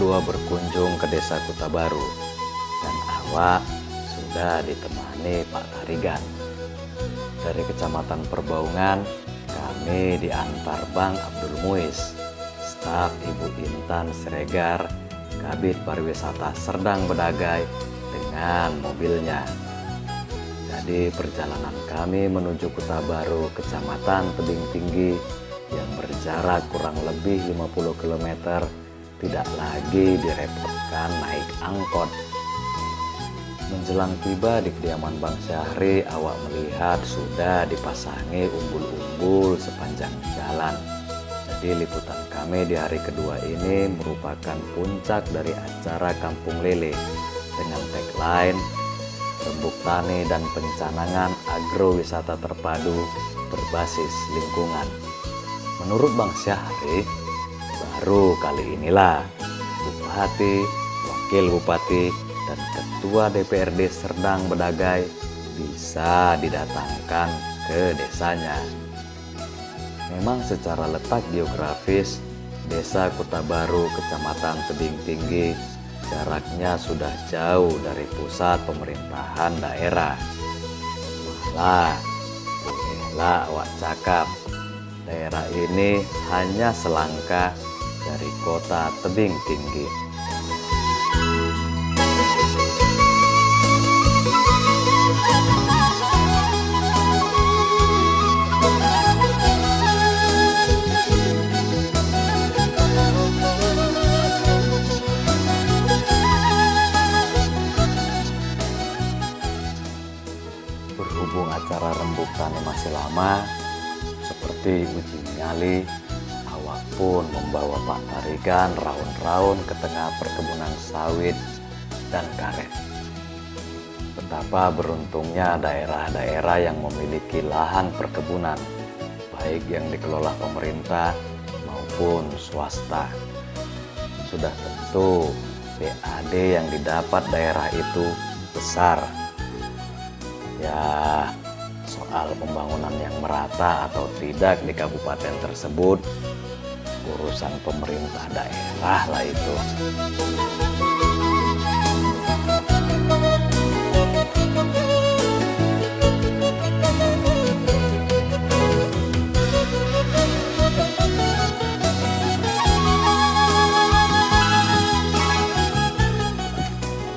berdua berkunjung ke Desa Kuta Baru dan awak sudah ditemani Pak Tarigan. Dari Kecamatan Perbaungan, kami diantar Bang Abdul Muiz, staf Ibu Intan Siregar, Kabid Pariwisata Serdang Bedagai dengan mobilnya. Jadi perjalanan kami menuju Kuta Baru, Kecamatan Tebing Tinggi yang berjarak kurang lebih 50 km, tidak lagi direpotkan naik angkot. Menjelang tiba di kediaman Bang Syahri, awak melihat sudah dipasangi umbul-umbul sepanjang jalan. Jadi liputan kami di hari kedua ini merupakan puncak dari acara Kampung Lele dengan tagline Rembuk Tani dan Pencanangan Agrowisata Terpadu Berbasis Lingkungan. Menurut Bang Syahri, baru kali inilah Bupati, Wakil Bupati, dan Ketua DPRD Serdang Bedagai bisa didatangkan ke desanya. Memang secara letak geografis, Desa Kuta Baru, Kecamatan Tebing Tinggi, jaraknya sudah jauh dari pusat pemerintahan daerah. Bolehlah awak cakap, daerah ini hanya selangkah dari kota Tebing Tinggi. Berhubung acara Rembuk Tani masih lama, seperti uji nyali, awak pun membawa Pak Tarigan raun-raun ke tengah perkebunan sawit dan karet. Betapa beruntungnya daerah-daerah yang memiliki lahan perkebunan, baik yang dikelola pemerintah maupun swasta. Sudah tentu PAD yang didapat daerah itu besar. Ya, soal pembangunan yang merata atau tidak di kabupaten tersebut, urusan pemerintah daerah lah itu.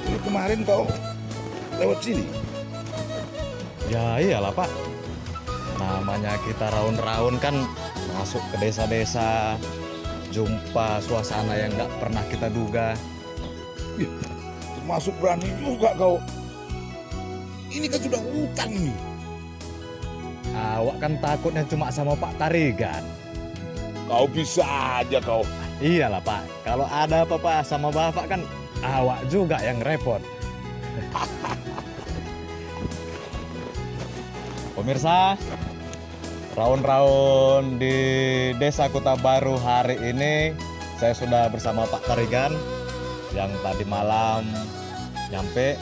Ini kemarin kau lewat sini? Ya iyalah Pak, namanya kita raun-raun kan masuk ke desa-desa, jumpa suasana yang nggak pernah kita duga. Ih, termasuk berani juga kau. Ini kan sudah hutan ini. Awak kan takutnya cuma sama Pak Tarigan. Kau bisa aja kau. Iyalah Pak, kalau ada apa-apa sama Bapak kan awak juga yang repot. Pemirsa, raun-raun di Desa Kuta Baru hari ini saya sudah bersama Pak Tarigan yang tadi malam nyampe.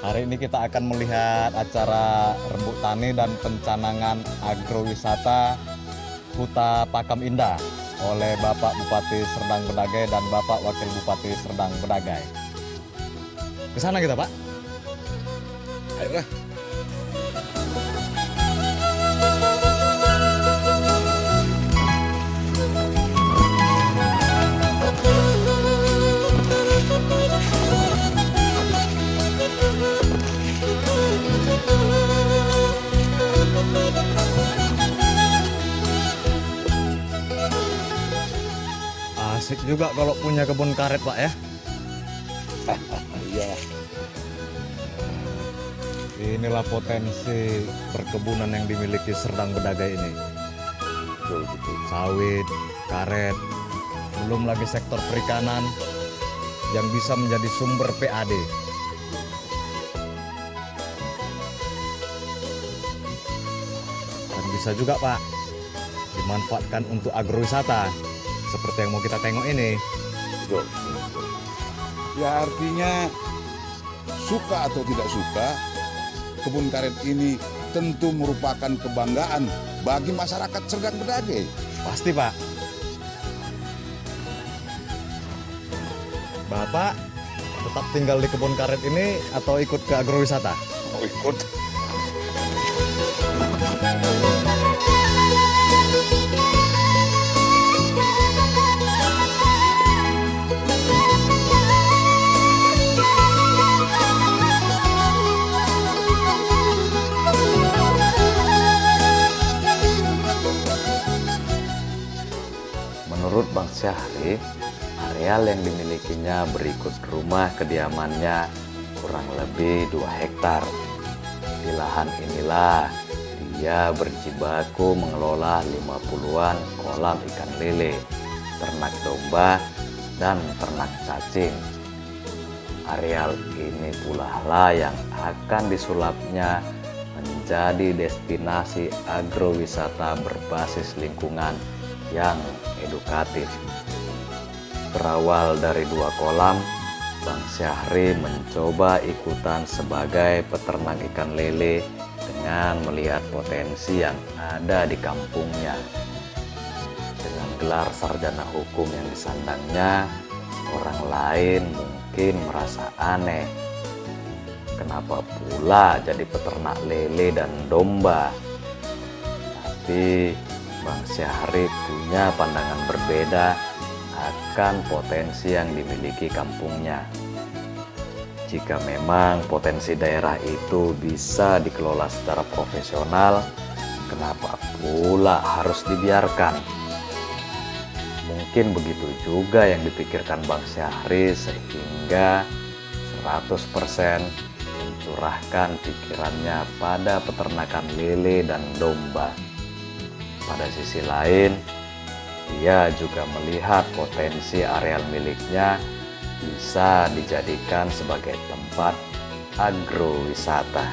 Hari ini kita akan melihat acara Rembuk Tani dan Pencanangan Agrowisata Kuta Pakam Indah oleh Bapak Bupati Serdang Bedagai dan Bapak Wakil Bupati Serdang Bedagai. Kesana kita Pak. Ayolah. Asik juga kalau punya kebun karet Pak ya. Iya. Inilah potensi perkebunan yang dimiliki Serdang Bedagai ini. Betul. Sawit, karet, belum lagi sektor perikanan yang bisa menjadi sumber PAD. Dan bisa juga Pak dimanfaatkan untuk agrowisata seperti yang mau kita tengok ini. Betul. Ya artinya suka atau tidak suka, kebun karet ini tentu merupakan kebanggaan bagi masyarakat Serdang Bedagai. Pasti Pak. Bapak tetap tinggal di kebun karet ini atau ikut ke agrowisata? Mau ikut. Menurut Bang Syahri, areal yang dimilikinya berikut rumah kediamannya kurang lebih 2 hektar. Di lahan inilah dia berjibaku mengelola 50-an kolam ikan lele, ternak domba, dan ternak cacing. Areal ini pula lah yang akan disulapnya menjadi destinasi agrowisata berbasis lingkungan yang edukatif. Berawal dari 2 kolam, Bang Syahri mencoba ikutan sebagai peternak ikan lele dengan melihat potensi yang ada di kampungnya. Dengan gelar sarjana hukum yang disandangnya, orang lain mungkin merasa aneh. Kenapa pula jadi peternak lele dan domba? Tapi Bang Syahri punya pandangan berbeda akan potensi yang dimiliki kampungnya. Jika memang potensi daerah itu bisa dikelola secara profesional, kenapa pula harus dibiarkan? Mungkin begitu juga yang dipikirkan Bang Syahri sehingga 100% mencurahkan pikirannya pada peternakan lele dan domba. Pada sisi lain, ia juga melihat potensi areal miliknya bisa dijadikan sebagai tempat agrowisata.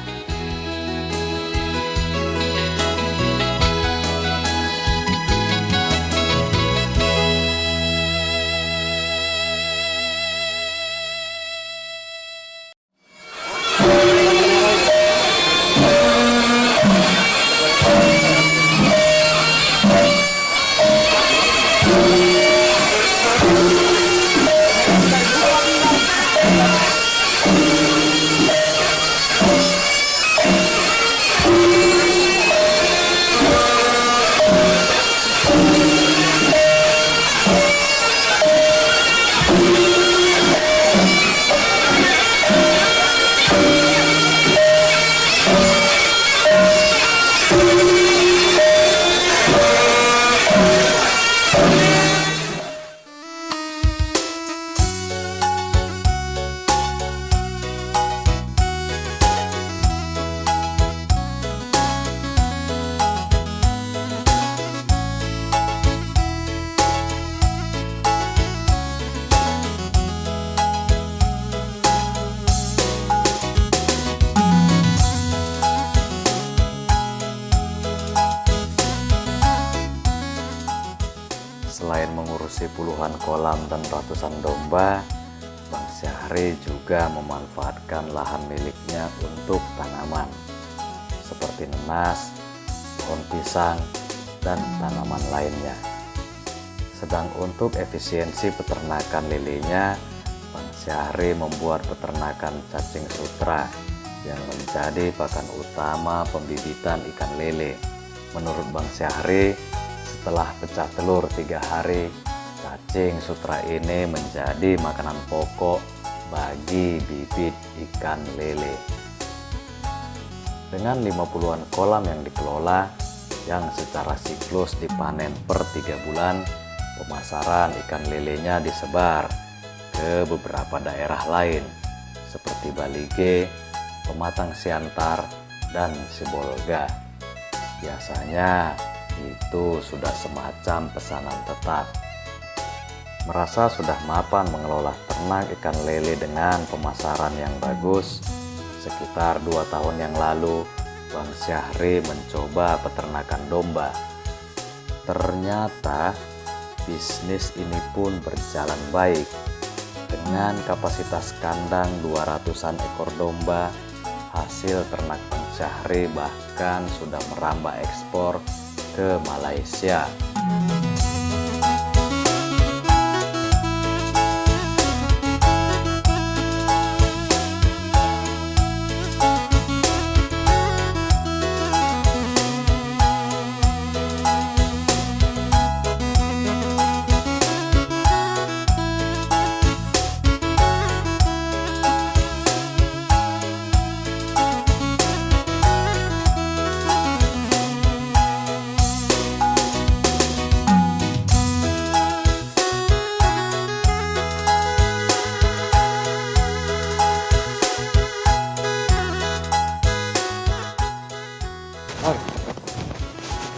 Selain mengurusi puluhan kolam dan ratusan domba, Bang Syahri juga memanfaatkan lahan miliknya untuk tanaman seperti nanas, pohon pisang, dan tanaman lainnya. Sedang untuk efisiensi peternakan lelenya, Bang Syahri membuat peternakan cacing sutra yang menjadi pakan utama pembibitan ikan lele. Menurut Bang Syahri, setelah pecah telur 3 hari, cacing sutra ini menjadi makanan pokok bagi bibit ikan lele. Dengan 50-an kolam yang dikelola, yang secara siklus dipanen per 3 bulan, pemasaran ikan lelenya disebar ke beberapa daerah lain seperti Balige, Pematang Siantar, dan Sibolga. Biasanya itu sudah semacam pesanan tetap. Merasa sudah mapan mengelola ternak ikan lele dengan pemasaran yang bagus, sekitar 2 tahun yang lalu Bang Syahri mencoba peternakan domba. Ternyata bisnis ini pun berjalan baik. Dengan kapasitas kandang 200-an ekor domba, hasil ternak Bang Syahri bahkan sudah merambah ekspor ke Malaysia.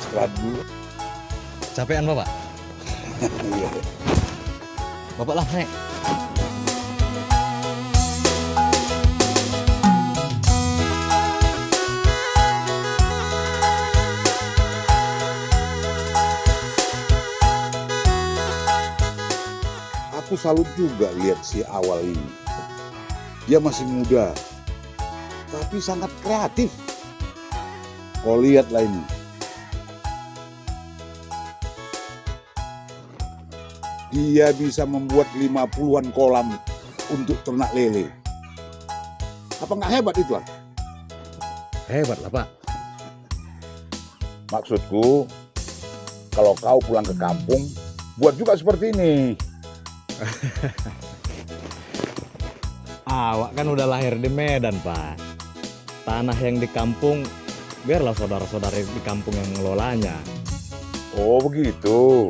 Istirahat dulu. Capean Bapak? Iya. Bapak lah naik. Aku salut juga lihat si Awal ini. Dia masih muda, tapi sangat kreatif. Kau lihatlah ini. Dia bisa membuat 50-an kolam untuk ternak lele. Apa nggak hebat itu? Hebat lah Pak. Maksudku, kalau kau pulang ke kampung, buat juga seperti ini. Awak kan udah lahir di Medan Pak. Tanah yang di kampung, biarlah saudara-saudara di kampung yang mengelolanya. Oh begitu.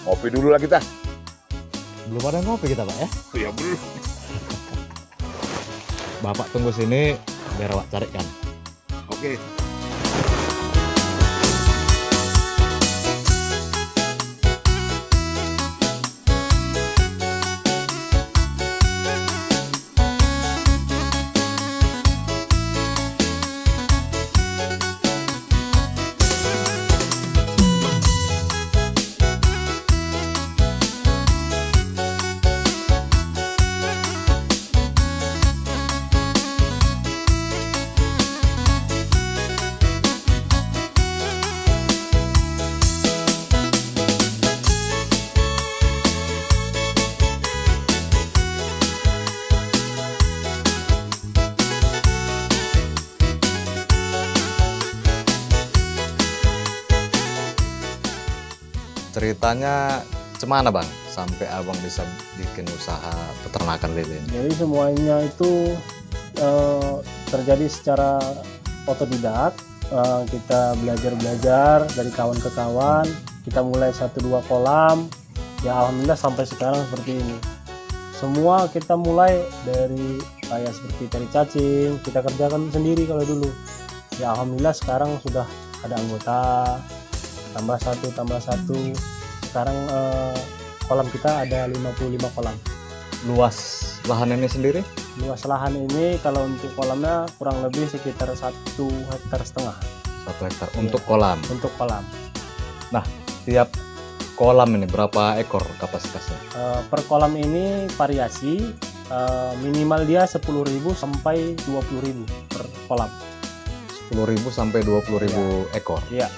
Ngopi dulu lah kita. Belum ada ngopi kita Pak ya. Ya belum. Bapak tunggu sini biar awak carikan. Oke. Ceritanya cemana Bang sampai abang bisa bikin usaha peternakan lele ini? Jadi semuanya itu terjadi secara otodidak. Kita belajar dari kawan ke kawan. Kita mulai 1-2 kolam. Ya alhamdulillah sampai sekarang seperti ini. Semua kita mulai dari kayak seperti cari cacing. Kita kerjakan sendiri kalau dulu. Ya alhamdulillah sekarang sudah ada anggota. Tambah satu. Sekarang kolam kita ada 55 kolam. Luas lahan ini sendiri? Luas lahan ini kalau untuk kolamnya kurang lebih sekitar 1,5 hektar. 1 hektar untuk kolam. Untuk kolam. Tiap kolam ini berapa ekor kapasitasnya? Per kolam ini variasi, minimal dia 10.000 sampai 20.000 per kolam. 10.000 sampai 20.000 ekor. Iya.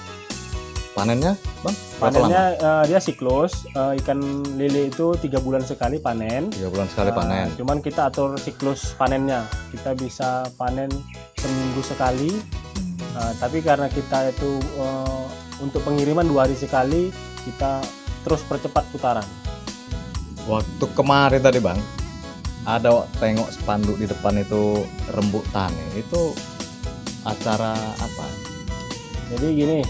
Panennya Bang? Berapa lama? Panennya dia siklus, ikan lele itu 3 bulan sekali panen. 3 bulan sekali panen. Cuman kita atur siklus panennya. Kita bisa panen seminggu sekali. Tapi karena kita itu untuk pengiriman 2 hari sekali, kita terus percepat putaran. Waktu kemarin tadi Bang, ada tengok spanduk di depan itu rembuk tani. Itu acara apa? Jadi gini,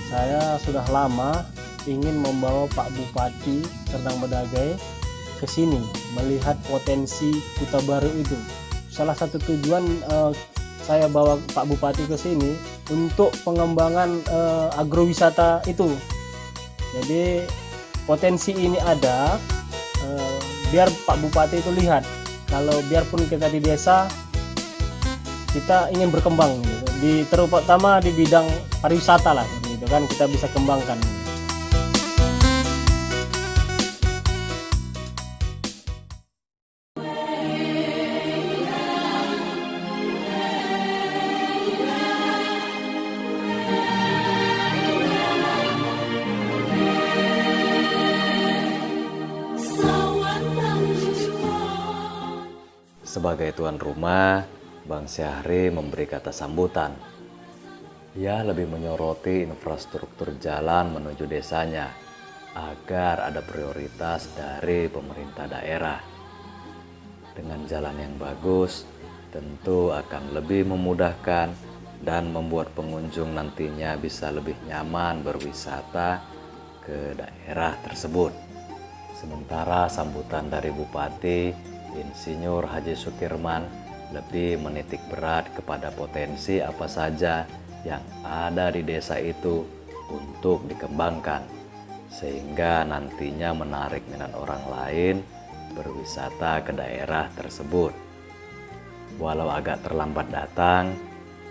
saya sudah lama ingin membawa Pak Bupati Serdang Bedagai ke sini melihat potensi Kuta Baru itu. Salah satu tujuan saya bawa Pak Bupati ke sini untuk pengembangan agrowisata itu. Jadi potensi ini ada, biar Pak Bupati itu lihat kalau biarpun kita di desa kita ingin berkembang gitu. Terutama di bidang pariwisata lah gitu kan, kita bisa kembangkan. Sebagai tuan rumah, Bang Syahri memberi kata sambutan. Ia lebih menyoroti infrastruktur jalan menuju desanya agar ada prioritas dari pemerintah daerah. Dengan jalan yang bagus, tentu akan lebih memudahkan dan membuat pengunjung nantinya bisa lebih nyaman berwisata ke daerah tersebut. Sementara sambutan dari Bupati Insinyur Haji Sukirman lebih menitik berat kepada potensi apa saja yang ada di desa itu untuk dikembangkan, sehingga nantinya menarik minat orang lain berwisata ke daerah tersebut. Walau agak terlambat datang,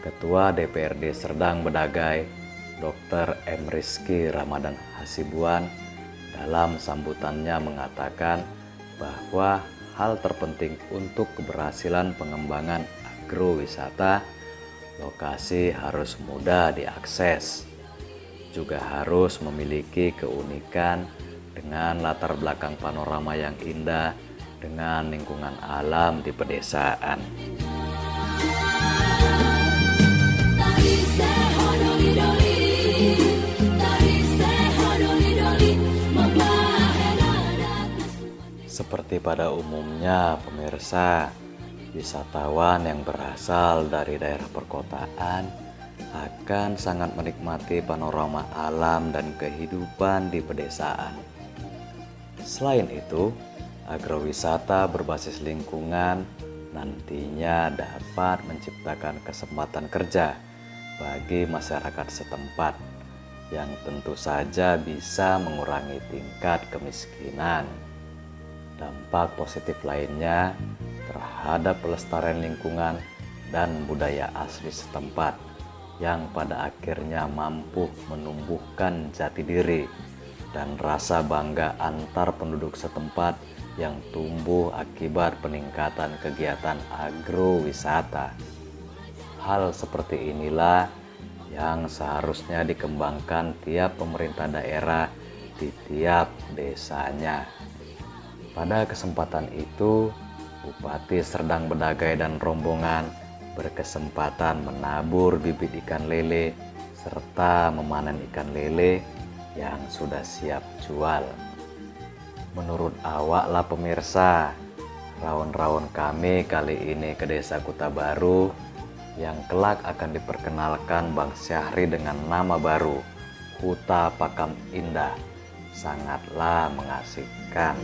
Ketua DPRD Serdang Bedagai, Dr. M. Rizky Ramadan Hasibuan, dalam sambutannya mengatakan bahwa hal terpenting untuk keberhasilan pengembangan agrowisata, lokasi harus mudah diakses, juga harus memiliki keunikan dengan latar belakang panorama yang indah dengan lingkungan alam di pedesaan. Seperti pada umumnya pemirsa, wisatawan yang berasal dari daerah perkotaan akan sangat menikmati panorama alam dan kehidupan di pedesaan. Selain itu, agrowisata berbasis lingkungan nantinya dapat menciptakan kesempatan kerja bagi masyarakat setempat yang tentu saja bisa mengurangi tingkat kemiskinan. Dampak positif lainnya terhadap pelestarian lingkungan dan budaya asli setempat yang pada akhirnya mampu menumbuhkan jati diri dan rasa bangga antar penduduk setempat yang tumbuh akibat peningkatan kegiatan agrowisata. Hal seperti inilah yang seharusnya dikembangkan tiap pemerintah daerah di tiap desanya. Pada kesempatan itu, Bupati Serdang Bedagai dan rombongan berkesempatan menabur bibit ikan lele serta memanen ikan lele yang sudah siap jual. Menurut awaklah pemirsa, raun-raun kami kali ini ke Desa Kuta Baru yang kelak akan diperkenalkan Bang Syahri dengan nama baru, Huta Pakam Indah, sangatlah mengasihkan.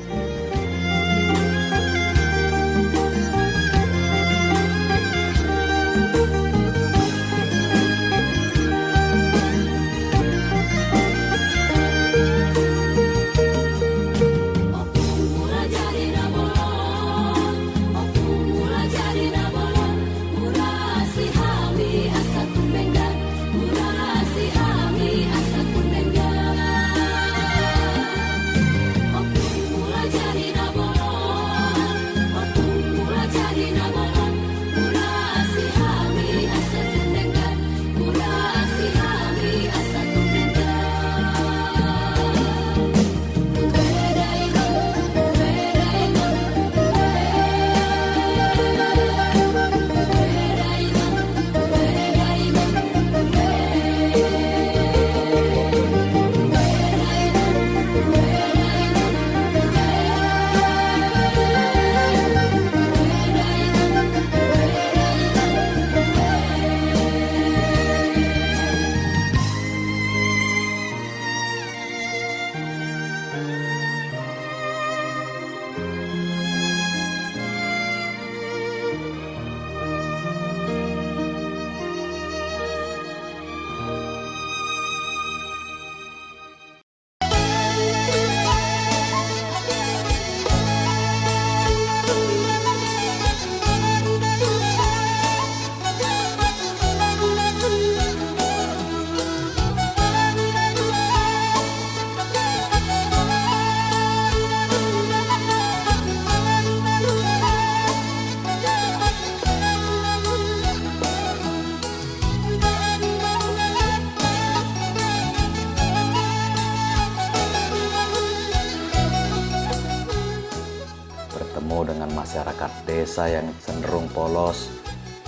Dengan masyarakat desa yang cenderung polos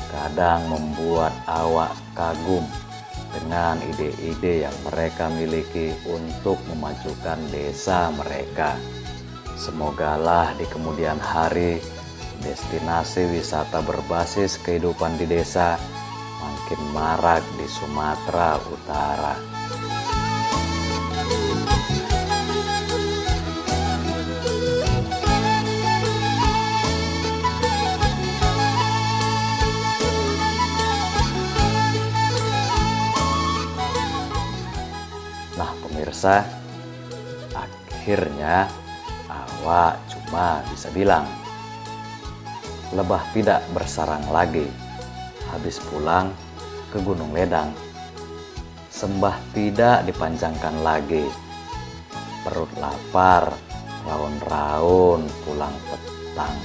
kadang membuat awak kagum dengan ide-ide yang mereka miliki untuk memajukan desa mereka. Semogalah di kemudian hari destinasi wisata berbasis kehidupan di desa makin marak di Sumatera Utara. pemirsa, akhirnya awak cuma bisa bilang, lebah tidak bersarang lagi habis pulang ke Gunung Ledang. Sembah tidak dipanjangkan lagi, perut lapar, raun-raun pulang petang.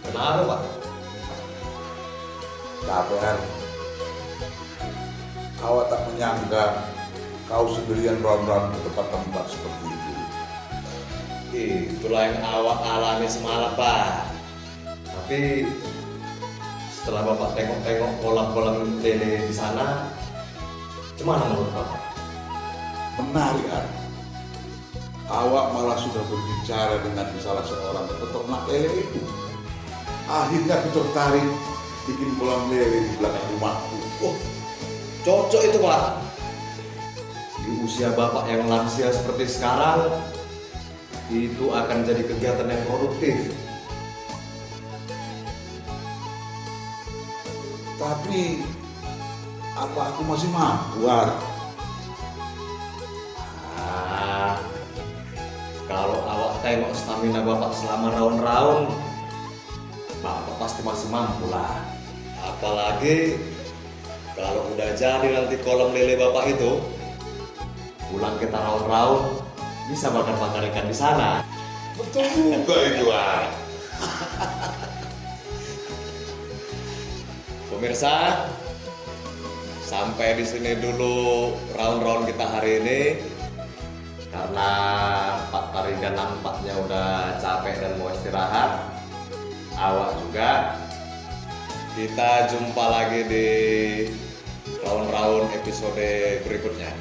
Kenapa, Pak? Kapan? Awak tak menyangka kau sendirian round-round ke tempat-tempat seperti itu. Itulah yang awak alami semalam, Pak. Tapi setelah Bapak tengok-tengok kolam-kolam lele di sana, gimana menurut Bapak? Menarik, Ar. Awak malah sudah berbicara dengan salah seorang peternak lele itu. Akhirnya aku tertarik bikin kolam lele di belakang rumahku. Oh, cocok itu, Pak. Di usia Bapak yang lansia seperti sekarang, itu akan jadi kegiatan yang produktif. Tapi apa aku masih mampu, Ar? Kalau awak tengok stamina Bapak selama raun-raun, Bapak pasti masih mampu lah. Apalagi kalau udah jadi nanti kolam lele Bapak itu, pulang kita raun-raun, bisa bakar-bakar ikan di sana. Betul juga itu, Ar. Pemirsa, sampai di sini dulu raun-raun kita hari ini. Karena Pak Tarigan nampaknya udah capek dan mau istirahat, awak juga. Kita jumpa lagi di raun-raun episode berikutnya.